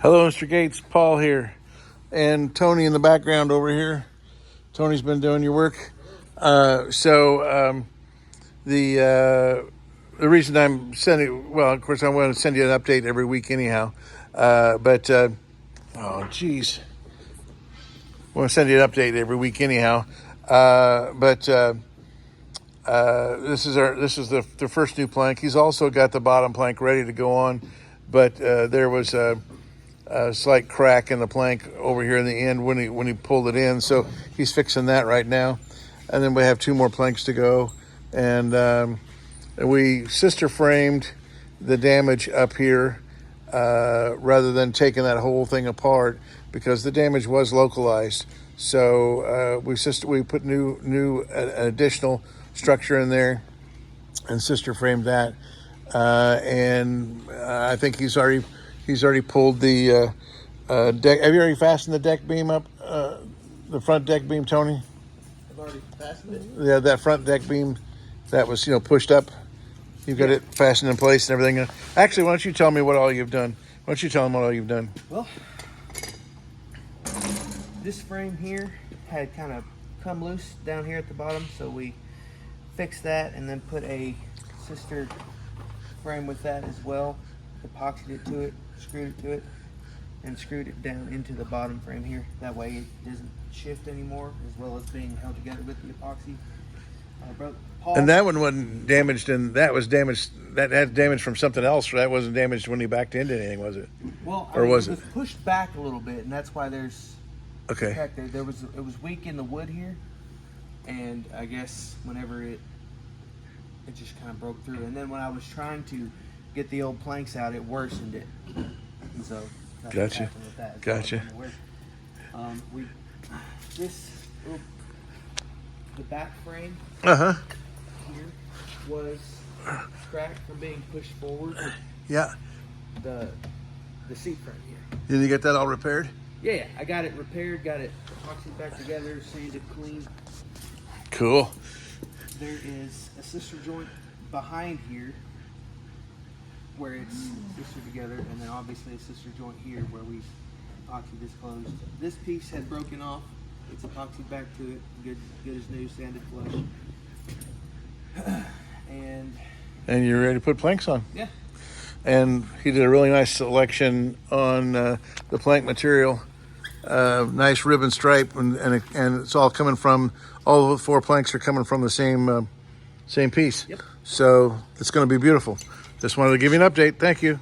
Hello, Mr. Gates. Paul here. And Tony in the background over here. Tony's been doing your work. The reason I'm sending, well, of course, I want to send you an update every week anyhow. Oh, geez. I want to send you an update every week anyhow. This is the first new plank. He's also got the bottom plank ready to go on, but there was a slight crack in the plank over here in the end when he pulled it in, so he's fixing that right now. And then we have 2 more planks to go, and we sister framed the damage up here rather than taking that whole thing apart because the damage was localized. So we put new additional structure in there and sister framed that, and I think he's already pulled the deck. Have you already fastened the deck beam up, the front deck beam, Tony? I've already fastened it? Yeah, that front deck beam that was, pushed up. You've got it fastened in place and everything. Actually, why don't you tell me what all you've done? Why don't you tell them what all you've done? Well, this frame here had kind of come loose down here at the bottom, so we fixed that and then put a sister frame with that as well. Epoxied it to it, screwed it to it, and screwed it down into the bottom frame here. That way it doesn't shift anymore, as well as being held together with the epoxy. And that one wasn't damaged, and that was damaged. That had damage from something else. That wasn't damaged when he backed into anything, was it? Well, or was it was pushed back a little bit, and that's why there's okay. Crack there. It was weak in the wood here, and I guess whenever it just kind of broke through. And then when I was trying to get the old planks out, it worsened it. And so that's what happened with that. Gotcha. The back frame here was cracked from being pushed forward. Yeah. The seat frame here. Did you get that all repaired? Yeah, I got it repaired, got it epoxied back together, sanded clean. Cool. There is a sister joint behind here where it's sistered together, and then obviously a sister joint here where we epoxied this closed. This piece had broken off. It's epoxied back to it, good as new, sanded flush. And you're ready to put planks on. Yeah. And he did a really nice selection on the plank material. Nice ribbon stripe, and it's all coming from, all the 4 planks are coming from the same piece. Yep. So it's going to be beautiful. Just wanted to give you an update. Thank you.